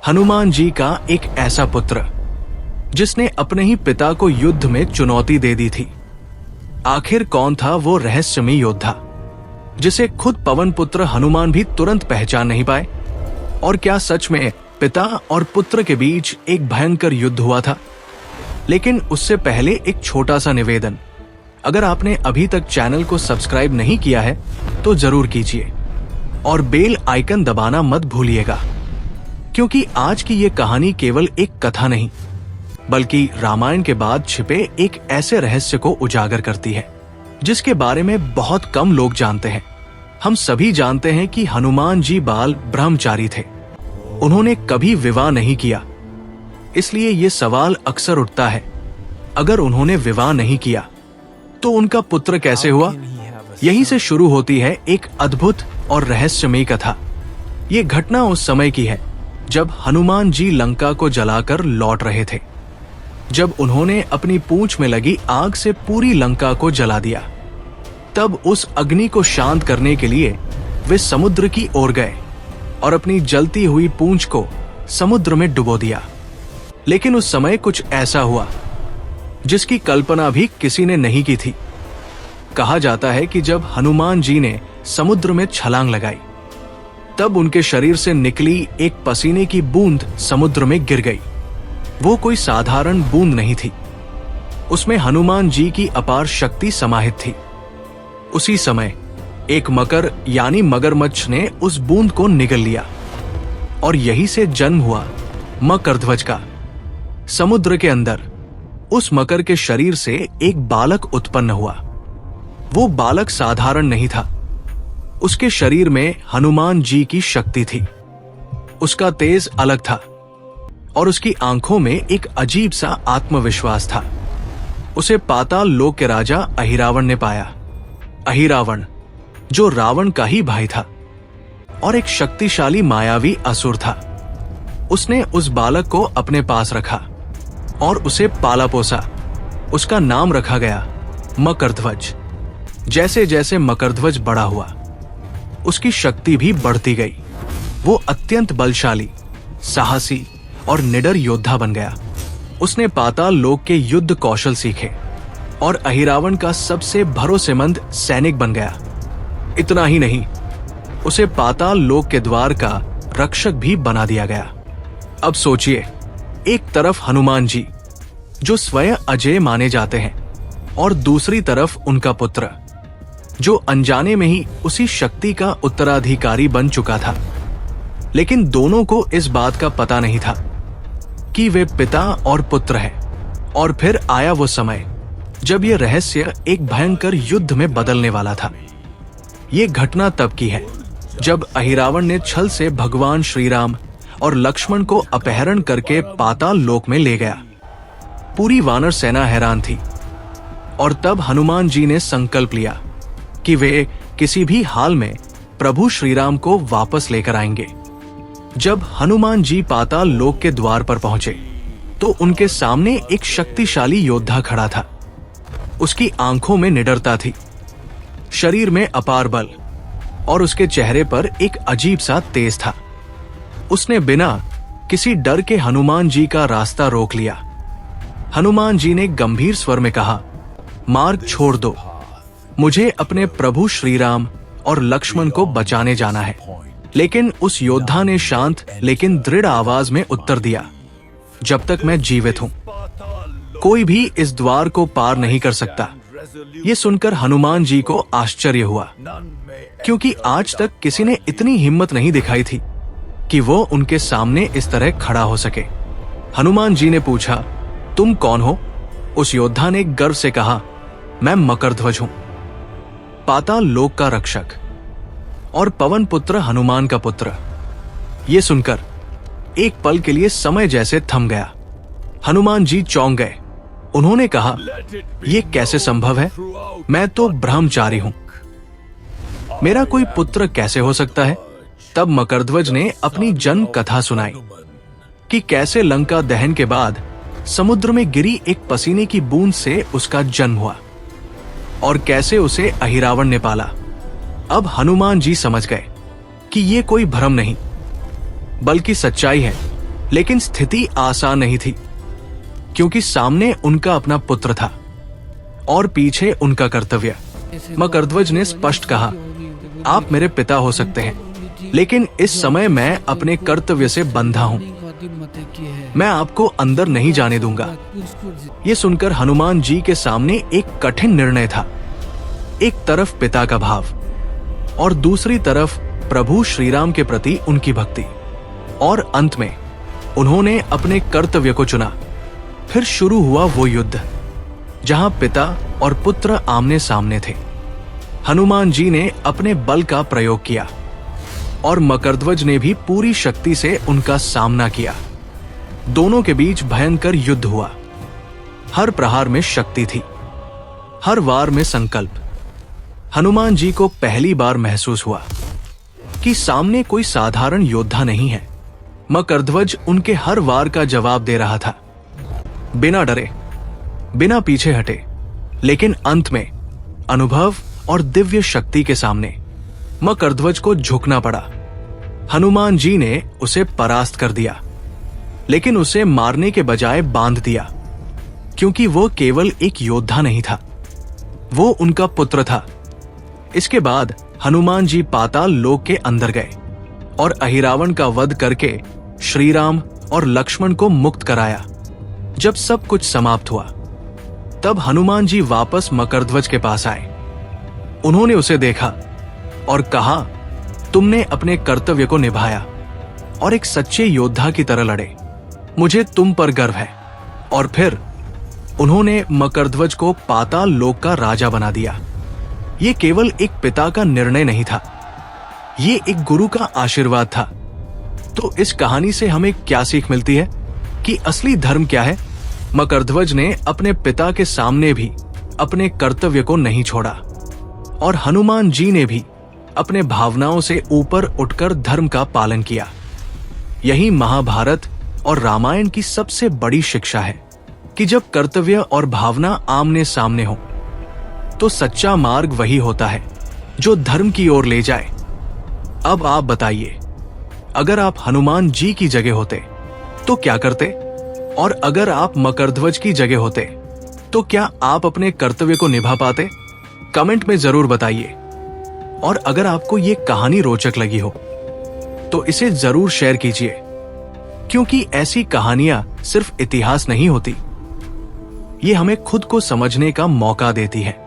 हनुमान जी का एक ऐसा पुत्र जिसने अपने ही पिता को युद्ध में चुनौती दे दी थी। आखिर कौन था वो रहस्यमय योद्धा जिसे खुद पवन पुत्र हनुमान भी तुरंत पहचान नहीं पाए? और क्या सच में पिता और पुत्र के बीच एक भयंकर युद्ध हुआ था? लेकिन उससे पहले एक छोटा सा निवेदन, अगर आपने अभी तक चैनल को सब्सक्राइब नहीं किया है तो जरूर कीजिए और बेल आइकन दबाना मत भूलिएगा, क्योंकि आज की ये कहानी केवल एक कथा नहीं बल्कि रामायण के बाद छिपे एक ऐसे रहस्य को उजागर करती है जिसके बारे में बहुत कम लोग जानते हैं। हम सभी जानते हैं कि हनुमान जी बाल ब्रह्मचारी थे। उन्होंने कभी विवाह नहीं किया। इसलिए ये सवाल अक्सर उठता है, अगर उन्होंने विवाह नहीं किया तो उनका पुत्र कैसे हुआ? यहीं से शुरू होती है एक अद्भुत और रहस्यमयी कथा। ये घटना उस समय की है जब हनुमान जी लंका को जलाकर लौट रहे थे। जब उन्होंने अपनी पूंछ में लगी आग से पूरी लंका को जला दिया, तब उस अग्नि को शांत करने के लिए वे समुद्र की ओर गए और अपनी जलती हुई पूंछ को समुद्र में डुबो दिया। लेकिन उस समय कुछ ऐसा हुआ जिसकी कल्पना भी किसी ने नहीं की थी। कहा जाता है कि जब हनुमान जी ने समुद्र में छलांग लगाई, तब उनके शरीर से निकली एक पसीने की बूंद समुद्र में गिर गई। वो कोई साधारण बूंद नहीं थी, उसमें हनुमान जी की अपार शक्ति समाहित थी। उसी समय एक मकर यानी मगरमच्छ ने उस बूंद को निगल लिया और यही से जन्म हुआ मकरध्वज का। समुद्र के अंदर उस मकर के शरीर से एक बालक उत्पन्न हुआ। वो बालक साधारण नहीं था। उसके शरीर में हनुमान जी की शक्ति थी। उसका तेज अलग था और उसकी आंखों में एक अजीब सा आत्मविश्वास था। उसे पाताल लोक के राजा अहिरावण ने पाया। अहिरावण जो रावण का ही भाई था और एक शक्तिशाली मायावी असुर था। उसने उस बालक को अपने पास रखा और उसे पाला पोसा। उसका नाम रखा गया मकरध्वज। जैसे जैसे मकरध्वज बड़ा हुआ, उसकी शक्ति भी बढ़ती गई। वो अत्यंत बलशाली, साहसी और निडर योद्धा बन गया। उसने पाताल लोक के युद्ध कौशल सीखे और अहिरावण का सबसे भरोसेमंद सैनिक बन गया। इतना ही नहीं, उसे पाताल लोक के द्वार का रक्षक भी बना दिया गया। अब सोचिए, एक तरफ हनुमान जी जो स्वयं अजेय माने जाते हैं और दूसरी तरफ उनका पुत्र जो अनजाने में ही उसी शक्ति का उत्तराधिकारी बन चुका था। लेकिन दोनों को इस बात का पता नहीं था कि वे पिता और पुत्र हैं। और फिर आया वो समय जब यह रहस्य एक भयंकर युद्ध में बदलने वाला था। ये घटना तब की है जब अहिरावण ने छल से भगवान श्री राम और लक्ष्मण को अपहरण करके पाताल लोक में ले गया। पूरी वानर सेना हैरान थी और तब हनुमान जी ने संकल्प लिया कि वे किसी भी हाल में प्रभु श्री राम को वापस लेकर आएंगे। जब हनुमान जी पाताल लोक के द्वार पर पहुंचे तो उनके सामने एक शक्तिशाली योद्धा खड़ा था। उसकी आंखों में निडरता थी, शरीर में अपार बल और उसके चेहरे पर एक अजीब सा तेज था। उसने बिना किसी डर के हनुमान जी का रास्ता रोक लिया। हनुमान जी ने गंभीर स्वर में कहा, मार्ग छोड़ दो, मुझे अपने प्रभु श्री राम और लक्ष्मण को बचाने जाना है। लेकिन उस योद्धा ने शांत लेकिन दृढ़ आवाज में उत्तर दिया, जब तक मैं जीवित हूं कोई भी इस द्वार को पार नहीं कर सकता। ये सुनकर हनुमान जी को आश्चर्य हुआ, क्योंकि आज तक किसी ने इतनी हिम्मत नहीं दिखाई थी कि वो उनके सामने इस तरह खड़ा हो सके। हनुमान जी ने पूछा, तुम कौन हो? उस योद्धा ने गर्व से कहा, मैं मकरध्वज हूं, पाताल लोक का रक्षक और पवन पुत्र हनुमान का पुत्र। ये सुनकर एक पल के लिए समय जैसे थम गया। हनुमान जी चौंक गए। उन्होंने कहा, ये कैसे संभव है? मैं तो ब्रह्मचारी हूं, मेरा कोई पुत्र कैसे हो सकता है? तब मकरध्वज ने अपनी जन्म कथा सुनाई कि कैसे लंका दहन के बाद समुद्र में गिरी एक पसीने की बूंद से उसका जन्म हुआ और कैसे उसे अहिरावण ने पाला। अब हनुमान जी समझ गए कि ये कोई भ्रम नहीं बल्कि सच्चाई है लेकिन स्थिति आसान नहीं थी, क्योंकि सामने उनका अपना पुत्र था और पीछे उनका कर्तव्य। मकरध्वज ने स्पष्ट कहा, आप मेरे पिता हो सकते हैं, लेकिन इस समय मैं अपने कर्तव्य से बंधा हूं। मैं आपको अंदर नहीं जाने दूंगा। ये सुनकर हनुमान जी के सामने एक कठिन निर्णय था। एक तरफ पिता का भाव और दूसरी तरफ प्रभु श्री राम के प्रति उनकी भक्ति, और अंत में उन्होंने अपने कर्तव्य को चुना। फिर शुरू हुआ वो युद्ध जहां पिता और पुत्र आमने सामने थे। हनुमान जी ने अपने बल का प्रयोग किया और मकरध्वज ने भी पूरी शक्ति से उनका सामना किया। दोनों के बीच भयंकर युद्ध हुआ। हर प्रहार में शक्ति थी, हर वार में संकल्प। हनुमान जी को पहली बार महसूस हुआ कि सामने कोई साधारण योद्धा नहीं है। मकरध्वज उनके हर वार का जवाब दे रहा था, बिना डरे, बिना पीछे हटे। लेकिन अंत में अनुभव और दिव्य शक्ति के सामने मकरध्वज को झुकना पड़ा। हनुमान जी ने उसे परास्त कर दिया, लेकिन उसे मारने के बजाय बांध दिया, क्योंकि वो केवल एक योद्धा नहीं था, वो उनका पुत्र था। इसके बाद हनुमान जी पाताल लोक के अंदर गए और अहिरावण का वध करके श्री राम और लक्ष्मण को मुक्त कराया। जब सब कुछ समाप्त हुआ, तब हनुमान जी वापस मकरध्वज के पास आए। उन्होंने उसे देखा और कहा, तुमने अपने कर्तव्य को निभाया और एक सच्चे योद्धा की तरह लड़े। मुझे तुम पर गर्व है। और फिर उन्होंने मकरध्वज को पाताल लोक का राजा बना दिया। ये केवल एक पिता का निर्णय नहीं था, ये एक गुरु का आशीर्वाद था। तो इस कहानी से हमें क्या सीख मिलती है कि असली धर्म क्या है? मकरध्वज ने अपने पिता के सामने भी अपने कर्तव्य को नहीं छोड़ा, और हनुमान जी ने भी अपने भावनाओं से ऊपर उठकर धर्म का पालन किया। यही महाभारत और रामायण की सबसे बड़ी शिक्षा है कि जब कर्तव्य और भावना आमने सामने हो, तो सच्चा मार्ग वही होता है जो धर्म की ओर ले जाए। अब आप बताइए, अगर आप हनुमान जी की जगह होते तो क्या करते? और अगर आप मकरध्वज की जगह होते तो क्या आप अपने कर्तव्य को निभा पाते? कमेंट में जरूर बताइए। और अगर आपको ये कहानी रोचक लगी हो तो इसे जरूर शेयर कीजिए, क्योंकि ऐसी कहानियां सिर्फ इतिहास नहीं होती, ये हमें खुद को समझने का मौका देती है।